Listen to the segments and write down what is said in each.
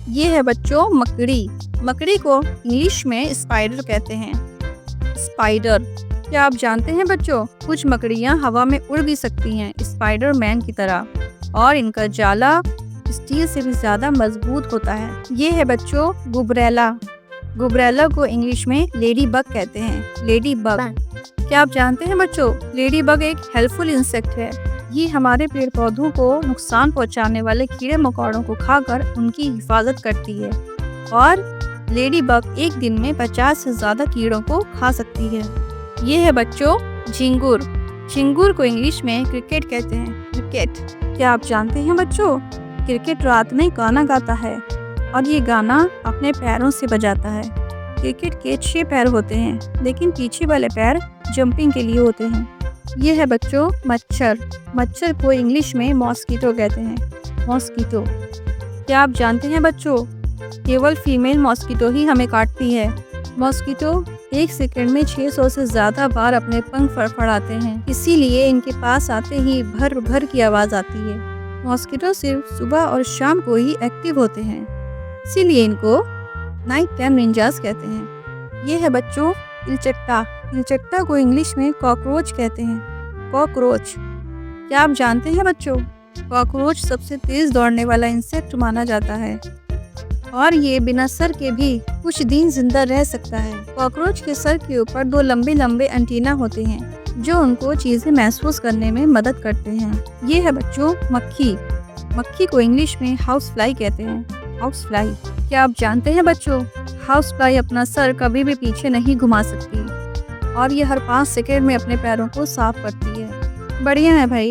ये है बच्चों मकड़ी। मकड़ी को इंग्लिश में स्पाइडर कहते हैं। स्पाइडर, क्या आप जानते हैं बच्चों, कुछ मकड़ियाँ हवा में उड़ भी सकती हैं स्पाइडर मैन की तरह, और इनका जाला स्टील से भी ज़्यादा मजबूत होता है। ये है बच्चों गुबरैला। गुबरैला को इंग्लिश में लेडी बग कहते हैं। लेडी बग, क्या आप जानते हैं बच्चों, लेडी बग एक हेल्पफुल इंसेक्ट है। ये हमारे पेड़ पौधों को नुकसान पहुंचाने वाले कीड़े मकोड़ों को खाकर उनकी हिफाजत करती है, और लेडी बग एक दिन में 50 से ज़्यादा कीड़ों को खा सकती है। ये है बच्चों झिंगुर। झिंगुर को इंग्लिश में क्रिकेट कहते हैं। क्रिकेट, क्या आप जानते हैं बच्चों, क्रिकेट रात में गाना गाता है और ये गाना अपने पैरों से बजाता है। क्रिकेट के 6 पैर होते हैं, लेकिन पीछे वाले पैर जंपिंग के लिए होते हैं। ये है बच्चों मच्छर। मच्छर को इंग्लिश में मॉस्किटो कहते हैं। मॉस्किटो, क्या आप जानते हैं बच्चों, केवल फीमेल मॉस्किटो ही हमें काटती है। मॉस्किटो 1 सेकंड में 600 से ज़्यादा बार अपने पंख फड़फड़ाते हैं, इसीलिए इनके पास आते ही भर भर की आवाज़ आती है। मॉस्किटो सिर्फ सुबह और शाम को ही एक्टिव होते हैं, इसीलिए इनको नाइट टाइम निंजास कहते हैं। ये है बच्चों तिलचट्टा। तिलचट्टा को इंग्लिश में कॉकरोच कहते हैं। कॉकरोच, क्या आप जानते हैं बच्चों, कॉकरोच सबसे तेज दौड़ने वाला इंसेक्ट माना जाता है और ये बिना सर के भी कुछ दिन जिंदा रह सकता है। कॉकरोच के सर के ऊपर 2 लंबे लंबे एंटीना होते हैं जो उनको चीजें महसूस करने में मदद करते हैं। ये है बच्चों मक्खी। मक्खी को इंग्लिश में हाउस फ्लाई कहते हैं। हाउस फ्लाई, क्या आप जानते हैं बच्चों, हाउस फ्लाई अपना सर कभी भी पीछे नहीं घुमा सकती और ये हर 5 सेकंड में अपने पैरों को साफ करती है। बढ़िया है भाई,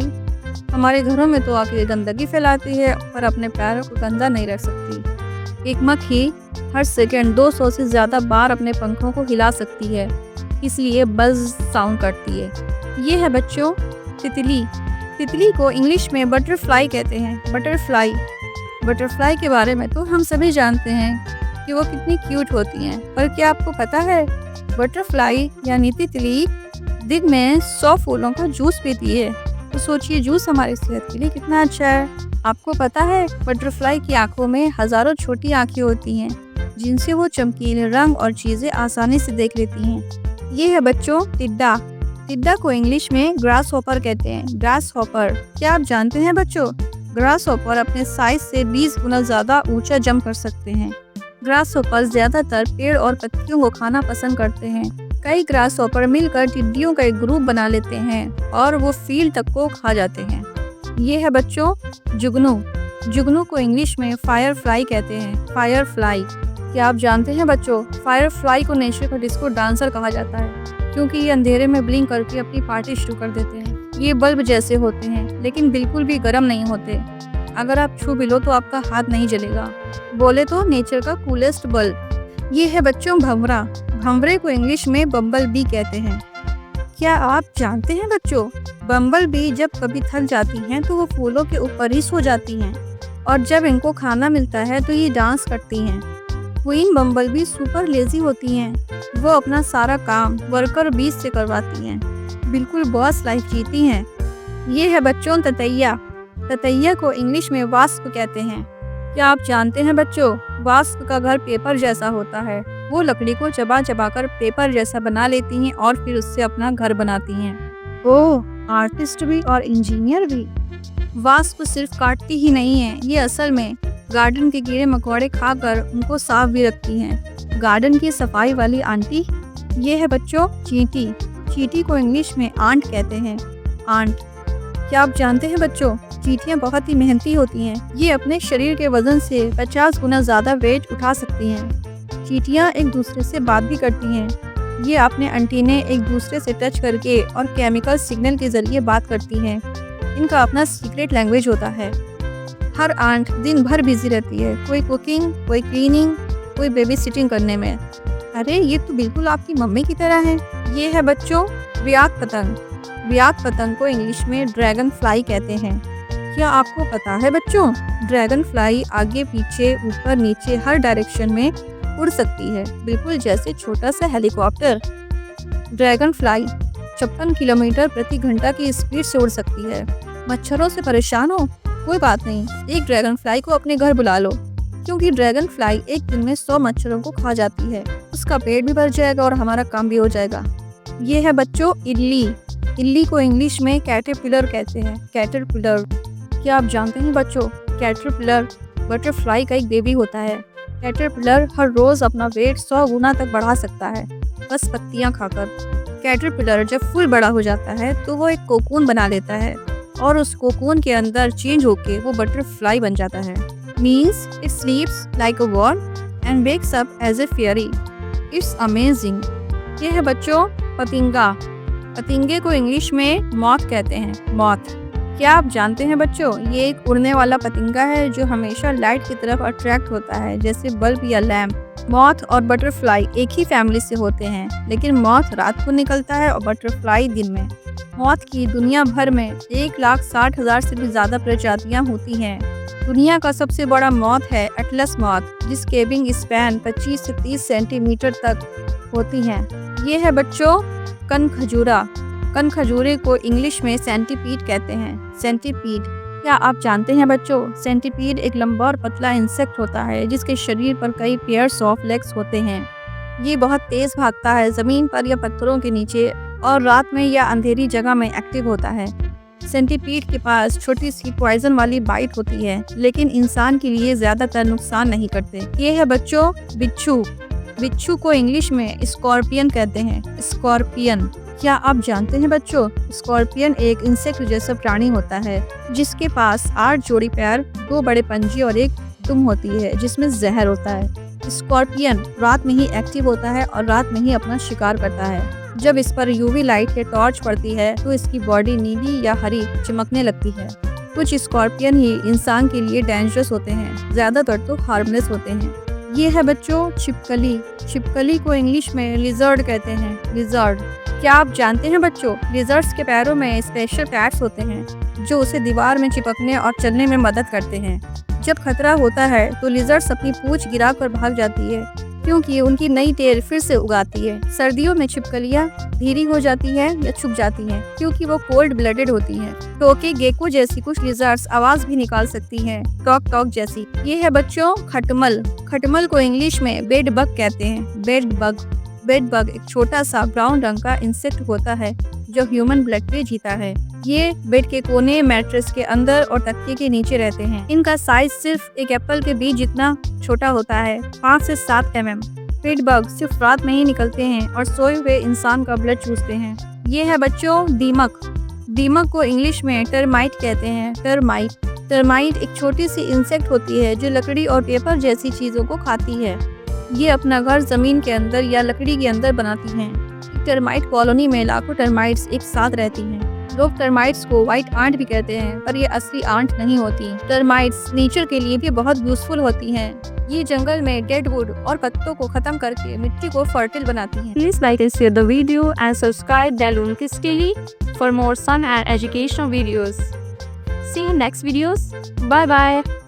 हमारे घरों में तो आके गंदगी फैलाती है पर अपने पैरों को गंदा नहीं रख सकती। एक मक्खी हर सेकंड 200 से ज़्यादा बार अपने पंखों को हिला सकती है, इसलिए बज़ साउंड करती है। ये है बच्चों तितली। तितली को इंग्लिश में बटरफ्लाई कहते हैं। बटरफ्लाई, बटरफ्लाई के बारे में तो हम सभी जानते हैं कि वो कितनी क्यूट होती हैं, पर क्या आपको पता है बटरफ्लाई यानी तितली दिन में 100 फूलों का जूस पीती है। तो सोचिए जूस हमारी सेहत के लिए कितना अच्छा है। आपको पता है बटरफ्लाई की आंखों में हजारों छोटी आंखें होती हैं जिनसे वो चमकीले रंग और चीजें आसानी से देख लेती हैं। ये है बच्चों टिड्डा। टिड्डा को इंग्लिश में ग्रास हॉपर कहते हैं। ग्रास हॉपर, क्या आप जानते हैं बच्चों, ग्रास हॉपर अपने साइज से 20 गुना ज्यादा ऊंचा जंप कर सकते हैं। ग्रास हॉपर ज्यादातर पेड़ और पत्तियों को खाना पसंद करते हैं। कई ग्रास हॉपर मिलकर टिड्डियों का एक ग्रुप बना लेते हैं और वो फील्ड तक को खा जाते हैं। ये है बच्चों जुगनू। जुगनू को इंग्लिश में फायर फ्लाई कहते हैं। फायर फ्लाई, क्या आप जानते हैं बच्चों, फायर फ्लाई को नेचर का डिस्को डांसर कहा जाता है क्योंकि ये अंधेरे में ब्लिंक करके अपनी पार्टी शुरू कर देते हैं। ये बल्ब जैसे होते हैं लेकिन बिल्कुल भी गर्म नहीं होते। अगर आप छू भी लो तो आपका हाथ नहीं जलेगा। बोले तो नेचर का कूलेस्ट बल्ब। ये है बच्चों भंवरा। भंवरे को इंग्लिश में बम्बल बी कहते हैं। क्या आप जानते हैं बच्चों, बम्बल बी जब कभी थक जाती हैं तो वो फूलों के ऊपर ही सो जाती हैं और जब इनको खाना मिलता है तो ये डांस करती हैं। Queen bumble be super lazy होती हैं, वो अपना सारा काम वर्कर बीज से करवाती हैं, बिल्कुल बॉस लाइफ जीती हैं। ये है बच्चों ततैया। ततैया को इंग्लिश में वास्प कहते हैं। क्या आप जानते हैं बच्चों, वास्प का घर पेपर जैसा होता है। वो लकड़ी को चबा चबा कर पेपर जैसा बना लेती हैं और फिर उससे अपना घर बनाती हैं। ओह, आर्टिस्ट भी और इंजीनियर भी। वास्प सिर्फ काटती ही नहीं है, ये असल में गार्डन के कीड़े मकोड़े खाकर उनको साफ भी रखती हैं। गार्डन की सफाई वाली आंटी। ये है बच्चों चींटी। चींटी को इंग्लिश में आंट कहते हैं। आंट, क्या आप जानते हैं बच्चों, चींटियां बहुत ही मेहनती होती हैं। ये अपने शरीर के वजन से 50 गुना ज़्यादा वेट उठा सकती हैं। चींटियां एक दूसरे से बात भी करती हैं। ये अपने अंटीने एक दूसरे से टच करके और केमिकल सिग्नल के जरिए बात करती हैं। इनका अपना सीक्रेट लैंग्वेज होता है। हर आंट दिन भर बिजी रहती है, कोई कुकिंग, कोई क्लीनिंग, कोई बेबी सिटिंग करने में। अरे ये तो बिल्कुल आपकी मम्मी की तरह है। ये है बच्चों व्याक पतंग। व्याक पतंग को इंग्लिश में ड्रैगन फ्लाई कहते हैं। क्या आपको पता है बच्चों, ड्रैगन फ्लाई आगे पीछे ऊपर नीचे हर डायरेक्शन में उड़ सकती है, बिल्कुल जैसे छोटा सा हेलीकॉप्टर। ड्रैगन फ्लाई 56 किलोमीटर प्रति घंटा की स्पीड से उड़ सकती है। मच्छरों से परेशान हो? कोई बात नहीं, एक ड्रैगन फ्लाई को अपने घर बुला लो। क्योंकि ड्रैगन फ्लाई एक दिन में 100 मच्छरों को खा जाती है। उसका पेट भी भर जाएगा और हमारा काम भी हो जाएगा। ये है बच्चों इल्ली। इल्ली को इंग्लिश में कैटरपिलर कहते हैं। कैटरपिलर, क्या आप जानते हैं बच्चों, कैटरपिलर बटरफ्लाई का एक बेबी होता है। कैटरपिलर हर रोज अपना वेट 100 गुना तक बढ़ा सकता है, बस पत्तियां खाकर। कैटरपिलर जब फुल बड़ा हो जाता है तो वो एक कोकून बना लेता है और उस कोकून के अंदर चेंज होके वो बटरफ्लाई बन जाता है। Means it sleeps like a worm and wakes up as a fairy. It's amazing. ये है बच्चों पतिंगा। पतिंगे को इंग्लिश में मॉथ कहते हैं। मॉथ, क्या आप जानते हैं बच्चों, ये एक उड़ने वाला पतिंगा है जो हमेशा लाइट की तरफ अट्रैक्ट होता है, जैसे बल्ब या लैम्प। मॉथ और बटरफ्लाई एक ही फैमिली से होते हैं, लेकिन मॉथ रात को निकलता है और बटरफ्लाई दिन में। मॉथ की दुनिया भर में 1,60,000 से भी ज़्यादा प्रजातियां होती हैं। दुनिया का सबसे बड़ा मॉथ है एटलस मॉथ, जिसके विंग स्पैन 25 से 30 सेंटीमीटर तक होती हैं। ये है बच्चों कनखजूरा। कनखजूरे को इंग्लिश में सेंटीपीड कहते हैं। सेंटीपीड, क्या आप जानते हैं बच्चों, सेंटीपीड एक लंबा और पतला इंसेक्ट होता है जिसके शरीर पर कई पेयर्स ऑफ लेग्स होते हैं। ये बहुत तेज भागता है, जमीन पर या पत्थरों के नीचे, और रात में या अंधेरी जगह में एक्टिव होता है। सेंटीपीड के पास छोटी सी पॉइजन वाली बाइट होती है, लेकिन इंसान के लिए ज्यादातर नुकसान नहीं करते। ये है बच्चों बिच्छू। बिच्छू को इंग्लिश में स्कॉर्पियन कहते हैं। स्कॉर्पियन, क्या आप जानते हैं बच्चों, स्कॉर्पियन एक इंसेक्ट जैसा प्राणी होता है जिसके पास 8 जोड़ी पैर, 2 बड़े पंजे और एक दुम होती है जिसमें जहर होता है। स्कॉर्पियन रात में ही एक्टिव होता है और रात में ही अपना शिकार करता है। जब इस पर यूवी लाइट या टॉर्च पड़ती है तो इसकी बॉडी नीली या हरी चमकने लगती है। कुछ स्कॉर्पियन ही इंसान के लिए डेंजरस होते हैं, ज्यादातर तो हार्मलेस होते हैं। ये है बच्चों छिपकली। छिपकली को इंग्लिश में लिजर्ड कहते हैं। लिजर्ड, क्या आप जानते हैं बच्चों, लिजर्ड्स के पैरों में स्पेशल पैड्स होते हैं जो उसे दीवार में चिपकने और चलने में मदद करते हैं। जब खतरा होता है तो लिजर्ड्स अपनी पूंछ गिराकर भाग जाती है, क्योंकि उनकी नई टेल फिर से उगाती है। सर्दियों में छिपकलियां धीरी हो जाती हैं या छुप जाती हैं क्योंकि वो कोल्ड ब्लडेड होती हैं। टोके गेको जैसी कुछ लिजर्ड्स आवाज भी निकाल सकती हैं, टॉक टॉक जैसी। ये है बच्चों खटमल। खटमल को इंग्लिश में बेड बग कहते हैं। Bed bug. बेड बग एक छोटा सा ब्राउन रंग का इंसेक्ट होता है जो ह्यूमन ब्लड पे जीता है। ये बेड के कोने, मैट्रेस के अंदर और तकिए के नीचे रहते हैं। इनका साइज सिर्फ एक एप्पल के बीज जितना छोटा होता है, 5 से 7 mm। बेड बग सिर्फ रात में ही निकलते हैं और सोए हुए इंसान का ब्लड चूसते हैं। ये है बच्चों दीमक। दीमक को इंग्लिश में टर्माइट कहते हैं। टर्माइट। टर्माइट एक छोटी सी इंसेक्ट होती है जो लकड़ी और पेपर जैसी चीजों को खाती है। ये अपना घर जमीन के अंदर या लकड़ी के अंदर बनाती हैं। टर्माइट कॉलोनी में लाखों टर्माइट्स एक साथ रहती हैं। लोग टर्माइट्स को व्हाइट आंट भी कहते हैं, पर ये असली आंट नहीं होती। टर्माइट्स नेचर के लिए भी बहुत यूजफुल होती हैं। ये जंगल में डेड वुड और पत्तों को खत्म करके मिट्टी को फर्टिल बनाती हैं। Please like and share the video and subscribe Dalun Kids Daily for more fun and educational videos. See you next videos. Bye bye.